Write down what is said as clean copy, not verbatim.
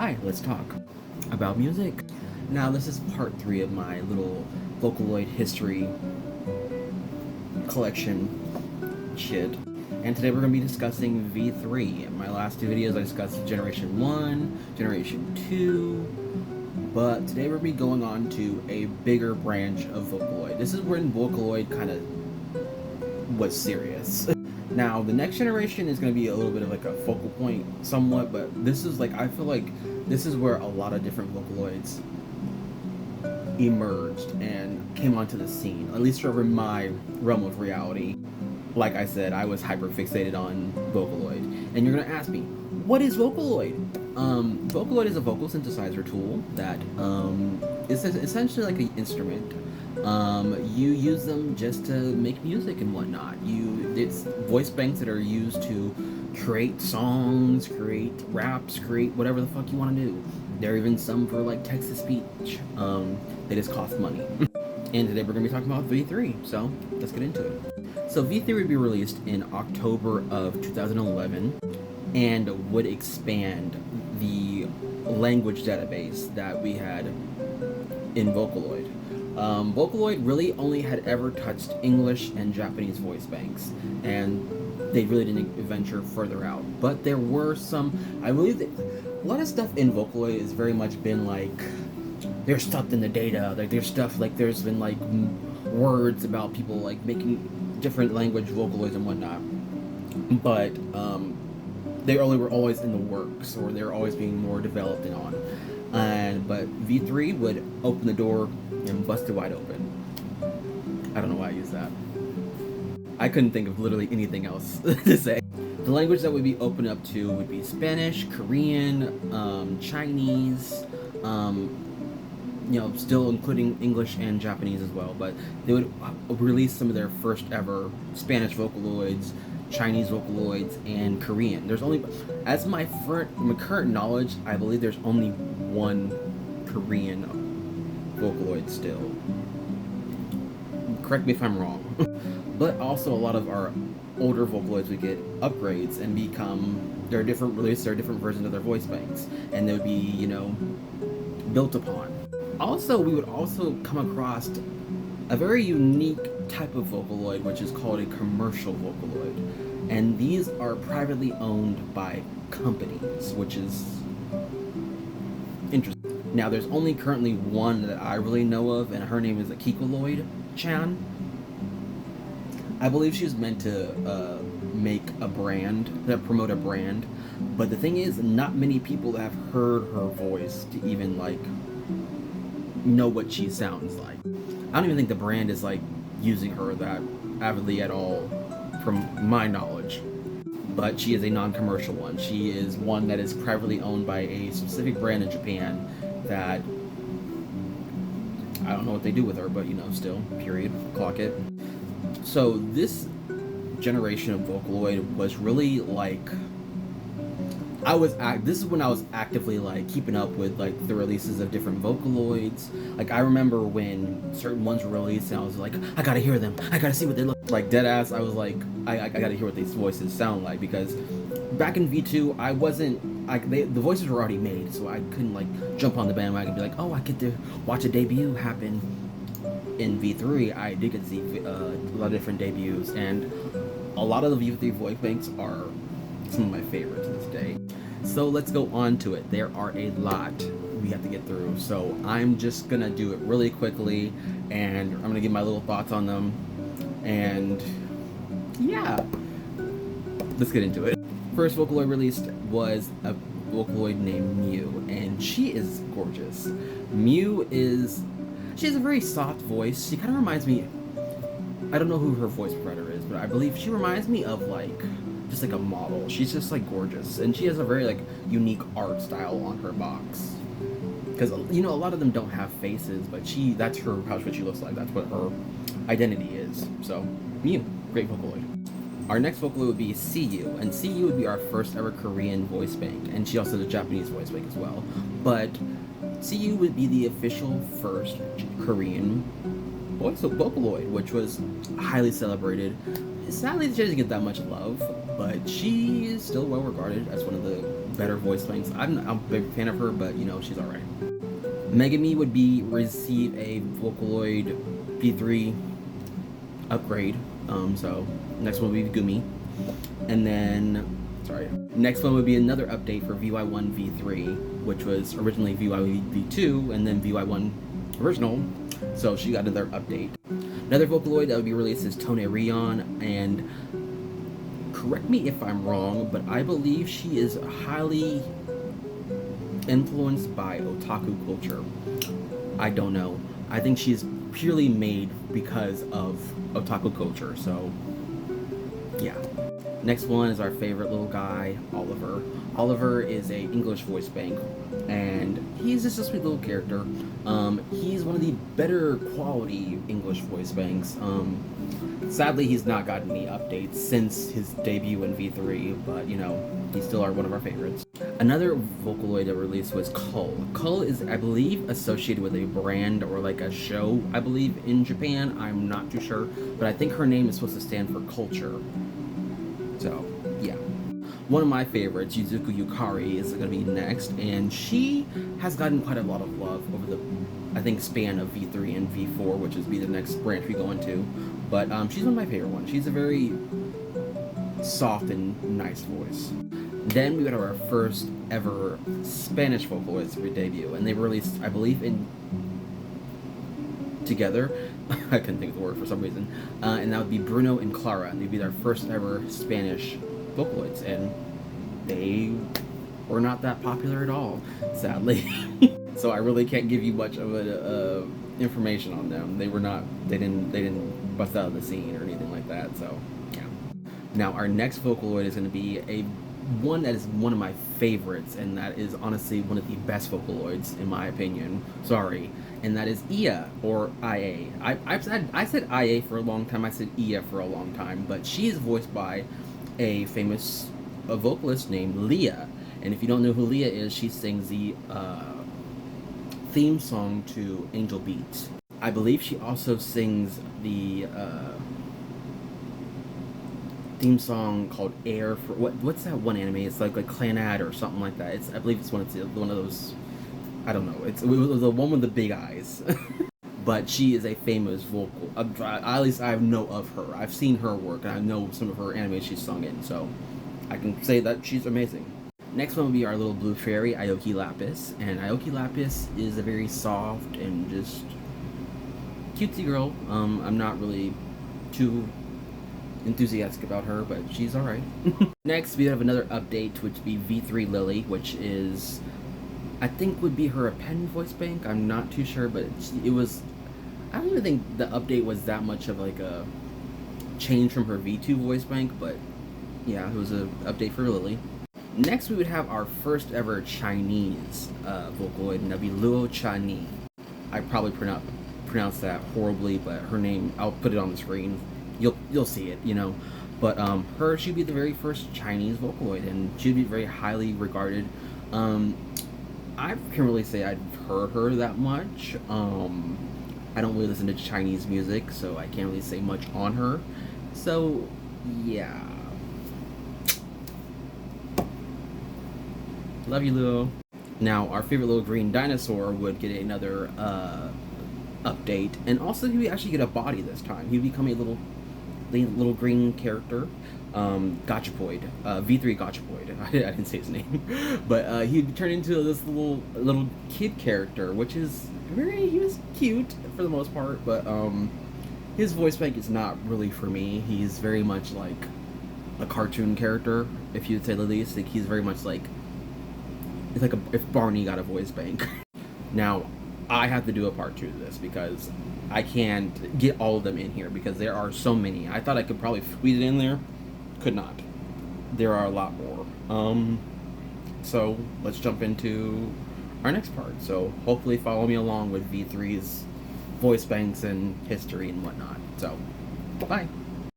Hi, let's talk about music. Now, this is part 3 of my little Vocaloid history collection shit. And today we're going to be discussing V3. In my last 2 videos I discussed Generation 1, Generation 2, but today we're going to be going on to a bigger branch of Vocaloid. This is when Vocaloid kind of was serious. Now, the next generation is going to be a little bit of like a focal point somewhat, but this is like, I feel like this is where a lot of different Vocaloids emerged and came onto the scene, at least over my realm of reality. Like I said, I was hyper-fixated on Vocaloid. And you're going to ask me, what is Vocaloid? Vocaloid is a vocal synthesizer tool that is essentially like an instrument. You use them just to make music and whatnot. It's voice banks that are used to create songs, create raps, create whatever the fuck you want to do. There are even some for like text-to-speech. They just cost money. And today we're going to be talking about V3, so let's get into it. So V3 would be released in October of 2011 and would expand the language database that we had in Vocaloid. Vocaloid really only had ever touched English and Japanese voice banks, and they really didn't venture further out. But there were some, I believe that a lot of stuff in Vocaloid has very much been like, there's stuff in the data, like there's stuff like there's been like words about people like making different language Vocaloids and whatnot. But they were always in the works, or they were always being more developed and on. But V3 would open the door and bust it wide open. I don't know why I used that. I couldn't think of literally anything else to say. The language that would be opened up to would be Spanish, Korean, Chinese, still including English and Japanese as well. But they would release some of their first ever Spanish Vocaloids, Chinese Vocaloids, and Korean. There's only, as my current knowledge, I believe there's only one Korean Vocaloid still. Correct me if I'm wrong. But also a lot of our older Vocaloids would get upgrades and become, there are different versions of their voice banks, and they would be, built upon. Also, we would also come across a very unique type of Vocaloid, which is called a commercial Vocaloid. And these are privately owned by companies, which is interesting. Now, there's only currently one that I really know of, and her name is Vocaloid-chan. I believe she was meant to make a brand, promote a brand, but the thing is, not many people have heard her voice to even, like, know what she sounds like. I don't even think the brand is, like, using her that avidly at all, from my knowledge. But she is a non-commercial one. She is one that is privately owned by a specific brand in Japan that I don't know what they do with her, but still, period, clock it. So this generation of Vocaloid was really like, this is when I was actively like keeping up with like the releases of different Vocaloids. Like I remember when certain ones were released and I was like, I gotta hear them, I gotta see what they look like. Deadass, I was like, I gotta hear what these voices sound like, because back in V2 I wasn't, the voices were already made, so I couldn't like jump on the bandwagon and be like, oh, I get to watch a debut happen. In V3 I did get to see a lot of different debuts, and a lot of the V3 voice banks are some of my favorites to this day. So let's go on to it. There are a lot we have to get through, so I'm just gonna do it really quickly, and I'm gonna give my little thoughts on them, and yeah, let's get into it. First Vocaloid released was a Vocaloid named Mew, and she is gorgeous. She has a very soft voice. She kind of reminds me, I don't know who her voice provider is, but I believe she reminds me of like, just like a model. She's just like gorgeous, and she has a very like unique art style on her box. Because a lot of them don't have faces, but that's what she looks like. That's what her identity is. So Mew, great Vocaloid. Our next Vocaloid would be CU, and CU would be our first ever Korean voice bank, and she also has a Japanese voice bank as well. But CU would be the official first Korean voice Vocaloid, which was highly celebrated. Sadly, she doesn't get that much love, but she is still well regarded as one of the better voice banks. I'm a big fan of her, but you know, she's alright. Megami would receive a Vocaloid V3 upgrade. So next one would be Gumi. And then, next one would be another update for VY1 V3, which was originally VY V2 and then VY1 original. So she got another update. Another Vocaloid that would be released is Tone Rion, and correct me if I'm wrong, but I believe she is highly influenced by otaku culture. I don't know. I think she's purely made because of otaku culture, so yeah. Next one is our favorite little guy, Oliver. Oliver is a English voice bank, and he's just a sweet little character. He's one of the better quality English voice banks. Sadly, he's not gotten any updates since his debut in V3, but you know, he's still one of our favorites. Another Vocaloid that released was Cull. Cull is, I believe, associated with a brand or like a show, I believe, in Japan. I'm not too sure, but I think her name is supposed to stand for culture. So, yeah. One of my favorites, Yuzuku Yukari, is going to be next, and she has gotten quite a lot of love over the, I think, span of V3 and V4, which is be the next branch we go into. But she's one of my favorite ones. She's a very soft and nice voice. Then we got our first ever Spanish Vocaloids for debut, and they were released, I believe, together. I couldn't think of the word for some reason. And that would be Bruno and Clara, and they'd be their first ever Spanish Vocaloids, and they were not that popular at all, sadly. So I really can't give you much of information on them. They didn't bust out of the scene or anything like that. So yeah. Now our next Vocaloid is going to be one that is one of my favorites, and that is honestly one of the best Vocaloids in my opinion. Sorry. And that is Ia, or IA. I said IA for a long time, I said Ia for a long time, but she is voiced by a famous vocalist named Leah. And if you don't know who Leah is, she sings the theme song to Angel Beats. I believe she also sings the theme song called Air for what's that one anime? It's like Clanad or something like that. I believe it's one of those. I don't know. It was the one with the big eyes. But she is a famous vocal. At least I know of her. I've seen her work, and I know some of her anime she's sung in, so I can say that she's amazing. Next one will be our little blue fairy, Aoki Lapis. And Aoki Lapis is a very soft and just cutesy girl. I'm not really too enthusiastic about her, but she's alright. Next, we have another update, which would be V3 Lily, which is, I think, would be her append voice bank. I'm not too sure, but it was, I don't even think the update was that much of like a change from her V2 voice bank, but yeah, it was an update for Lily. Next, we would have our first ever Chinese Vocaloid, and that'd be Luo Chani. I probably pronounced that horribly, but her name, I'll put it on the screen. You'll see it, you know. But she'd be the very first Chinese Vocaloid, and she'd be very highly regarded. I can't really say I've heard her that much. I don't really listen to Chinese music, so I can't really say much on her. So, yeah. Love you, Luo. Now, our favorite little green dinosaur would get another update, and also he would actually get a body this time. He'd become a little green character. Gotchapoid, V3 Gotchapoid. I didn't say his name, but he'd turn into this little kid character, which is he was cute for the most part, but his voice bank is not really for me. He's very much like a cartoon character, if you'd say the least. Like, he's very much like, it's like if Barney got a voice bank. Now, I have to do a part 2 to this because I can't get all of them in here because there are so many. I thought I could probably squeeze it in there. Could not. There are a lot more. So let's jump into our next part. So hopefully follow me along with V3's voice banks and history and whatnot. So, bye.